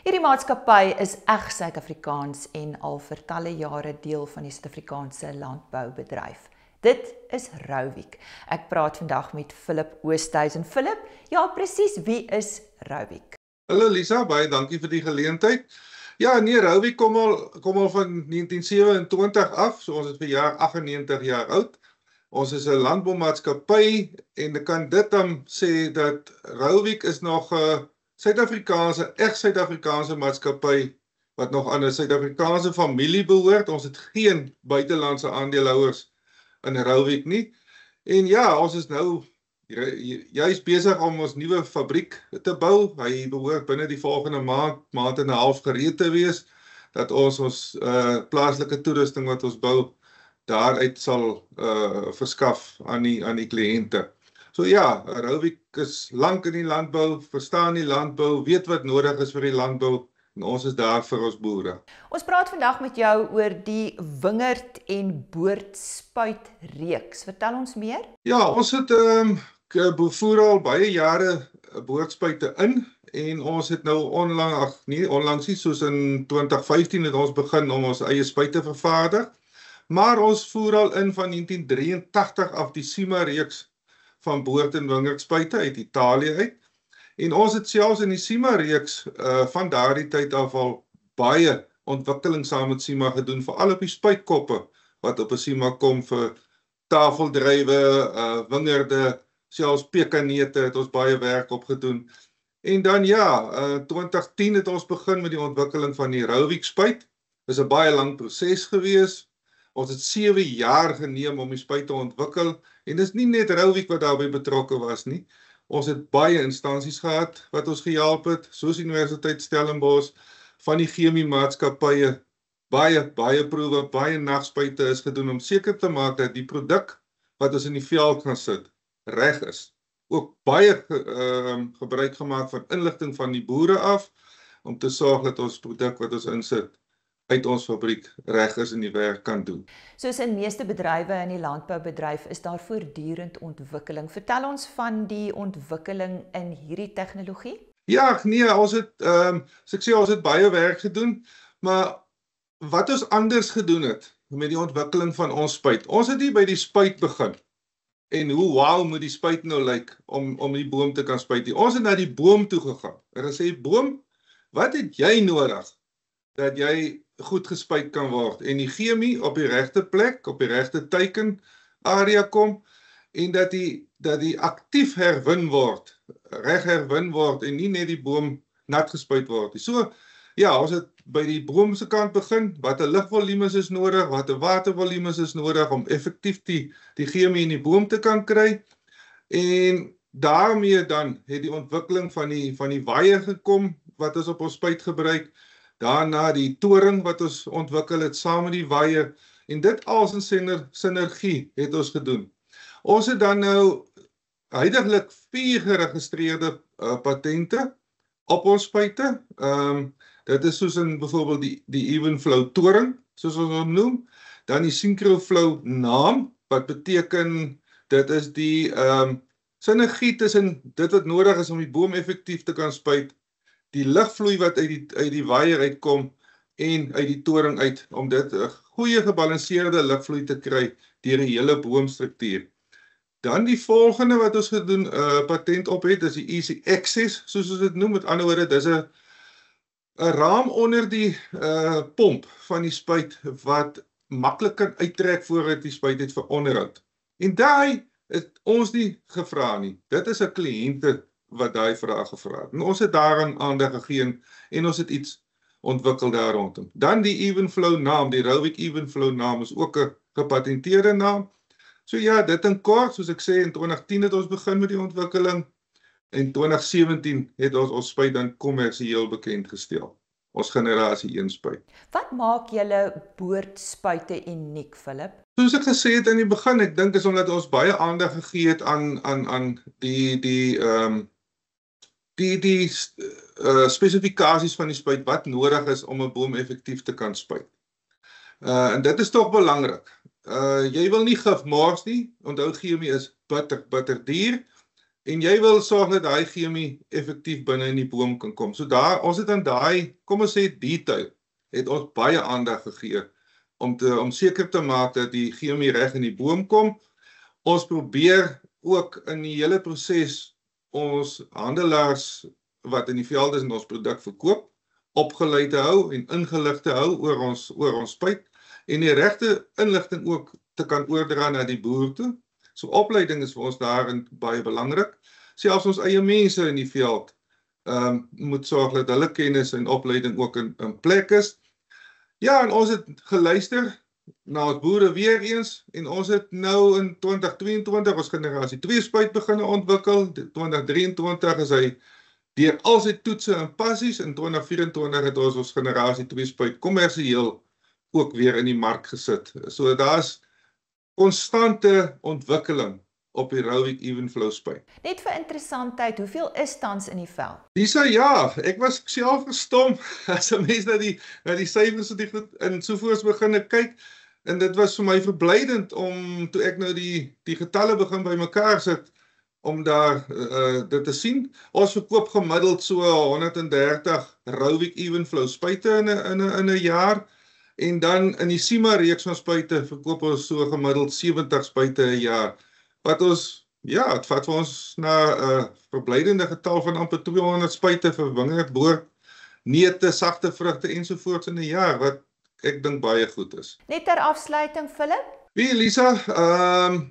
Hierdie maatskappy is eg Suid-Afrikaans en al vir talle jare deel van die Suid-Afrikaanse landboubedryf. Dit is Rauwik. Ek praat vandag met Philip Oosthuizen. Philip, ja presies, wie is Rauwik? Hallo Lisa, baie dankie vir die geleentheid. Ja, nee, Rauwik kom al van 1927 af, so ons is verjaar 98 jaar oud. Ons is 'n landboumaatskappy en ek kan dit dan sê dat Rauwik is nog 'n Suid-Afrikaanse maatskappy wat nog aan 'n Suid-Afrikaanse familie behoort. Ons het geen buitelandse aandeelhouers in Rauwik nie. En ja, ons is nou juist besig om ons nuwe fabriek te bou. Hy behoort binne die volgende maand en 'n half gereed te wees, dat ons plaaslike toerusting wat ons bou, daaruit sal verskaf aan die kliënte. So ja, Rauwik is lank in die landbou, verstaan die landbou, weet wat nodig is vir die landbou, en ons is daar vir ons boere. Ons praat vandag met jou oor die wingerd en boordspuitreeks. Vertel ons meer? Ja, ons het bevoer al baie jare boordspuite in, en ons het nou onlangs nie, soos in 2015 het ons begin om ons eie spuite vervaardig, maar ons voer al in van 1983 af die Sima reeks van boord- en wingerdspuite uit Italië uit. En ons het selfs in die Sima reeks van daardie tyd af al baie ontwikkeling saam met Sima gedoen, veral op die spuitkoppe wat op 'n Sima kom vir tafeldrywe, wingerde, selfs pekanete het ons baie werk op gedoen. En dan ja, 2010 het ons begin met die ontwikkeling van die Rauwik spuit. Dit is 'n baie lang proses gewees. Ons het 7 jaar geneem om die spuit te ontwikkel, en dis nie net Rauwik wat daarbey betrokke was nie. Ons het baie instansies gehad wat ons gehelp het, soos Universiteit Stellenbosch, van die chemiemaatskappye, baie proewe, baie nagspuite is gedoen om seker te maak dat die produk wat ons in die veld gaan sit, reg is. Ook baie gebruik gemaak van inligting van die boere af, om te sorg dat ons produk wat ons insit uit ons fabriek reg is en die werk kan doen. Soos in meeste bedrywe in die landboubedryf is daar voortdurend ontwikkeling. Vertel ons van die ontwikkeling in hierdie tegnologie? Ja, nee, ons het, as ek sê, ons het baie werk gedoen, maar wat ons anders gedoen het met die ontwikkeling van ons spuit, ons het nie by die spuit begin, en hoe wauw moet die spuit nou lyk om die boom te kan spuit nie. Ons het na die boom toe gegaan en gesê, boom, wat het jy nodig dat jy goed gespuit kan word, en die chemie op die regte plek, op die regte teiken area kom, en dat die aktief herwin word, reg herwin word, en nie net die boom nat gespuit word nie. So, ja, ons het by die boomse kant begin, wat 'n lugvolumes is nodig, wat 'n watervolumes is nodig, om effektief die chemie in die boom te kan kry, en daarmee dan het die ontwikkeling van die waier gekom, wat ons op ons spuit gebruik, daarna die toring wat ons ontwikkel het saam met die waier, en dit als in sinergie het ons gedoen. Ons het dan nou huidiglik 4 geregistreerde patente op ons spuite. Dit is soos in byvoorbeeld die Evenflow toring, soos ons hom noem, dan die Synchroflow naam, wat beteken dit is die sinergie tussen dit wat nodig is om die boom effektief te kan spuit, die lugvloei wat uit die waier uitkom en uit die toring uit, om dit 'n goeie gebalanseerde lugvloei te kry deur die hele boomstruktuur. Dan die volgende wat ons gedoen patent op het, is die Easy Access, soos ons dit noem. Met ander woorde, dis 'n raam onder die pomp van die spuit wat maklik kan uittrek voordat die spuit het vir onderhoud. En daai het ons nie gevra nie. Dit is 'n kliënte wat daai vraag gevra het. En ons het daaraan aandag gegee en ons het iets ontwikkel daar rondom. Dan die Evenflow naam, die Rauwik Evenflow naam is ook 'n gepatenteerde naam. So ja, dit in kort, soos ek sê, in 2010 het ons begin met die ontwikkeling, en 2017 het ons spuit dan kommersieel bekend gestel. Ons generasie 1 spuit. Wat maak julle boordspuite uniek, Philip? Soos ek gesê het in die begin, ek dink is omdat ons baie aandag gegee het aan die spesifikasies van die spuit, wat nodig is om 'n boom effektief te kan spuit. En dit is tog belangrik. Jy wil nie gif mors nie, onthou chemie is bitter duur, en jy wil sorg dat daai chemie effektief binne in die boom kan kom. So daar, ons het aan daai, kom ons sê detail, het ons baie aandag gegee om seker te maak dat die chemie reg in die boom kom. Ons probeer ook in die hele proses ons handelaars wat in die veld is en ons produk verkoop, opgeleid te hou en ingelig te hou oor ons spuit en die regte inligting ook te kan oordra na die boer toe. So opleiding is vir ons daarin baie belangrik. Selfs ons eie mense in die veld moet sorg dat hulle kennis en opleiding ook in plek is. Ja, en ons het geluister na ons boere weer eens en ons het nou in 2022 ons generasie 2 spuit begin ontwikkel. 2023 is hy deur al sy toetse en passies. In 2024 het ons generasie 2 spuit kommersieel ook weer in die mark gesit. So daar's konstante ontwikkeling op die Rauwik Evenflow spuit. Net vir interessantheid, hoeveel is tans in die veld? Lisa, ja, ek was self verstom as 'n mens na die syfers en sovoorts begin kyk. En dit was vir my verblydend om, toe ek nou die getalle begin bymekaar sit, om daar dit te sien. Ons verkoop gemiddeld so 130 Rauwik Evenflow spuite in 'n jaar. En dan in die SIMA reeks van spuite verkoop ons so gemiddeld 70 spuite 'n jaar. Wat ons, ja, het vat vir ons na 'n verblydende getal van amper 200 spuite vir wingerd, boord, neute, sagte vrugte ensovoorts in 'n jaar, wat ek dink baie goed is. Net ter afsluiting, Philip? Wie, Lisa,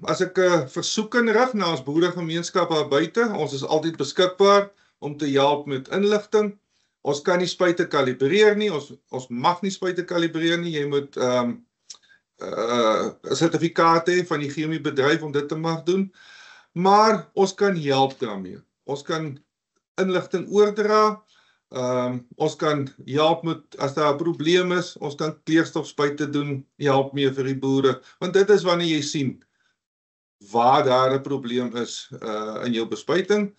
as ek 'n versoek kan rig na ons boeregemeenskap daar buite, ons is altyd beskikbaar om te help met inligting. Ons kan nie spuite kalibreer nie, ons mag nie spuite kalibreer nie, jy moet 'n sertifikaat hê van die chemiebedryf om dit te mag doen, maar ons kan help daarmee. Ons kan inligting oordra, ons kan help met, as daar 'n probleem is, ons kan kleurstofspuite doen, help mee vir die boere, want dit is wanneer jy sien waar daar 'n probleem is in jou bespuiting.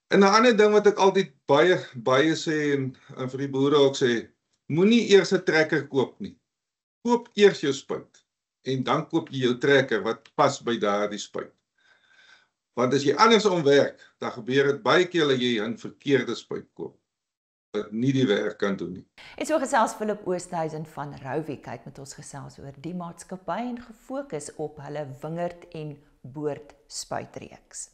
En 'n ander ding wat ek altyd baie sê en vir die boere ook sê, moenie eers 'n trekker koop nie. Koop eers jou spuit en dan koop jy jou trekker wat pas by daardie spuit. Want as jy andersom werk, dan gebeur dit baie keer dat jy 'n verkeerde spuit koop wat nie die werk kan doen nie. En so gesels Philip Oosthuizen van Rauwik. Hy het met ons gesels oor die maatskappy en gefokus op hulle wingerd en boord spuitreeks.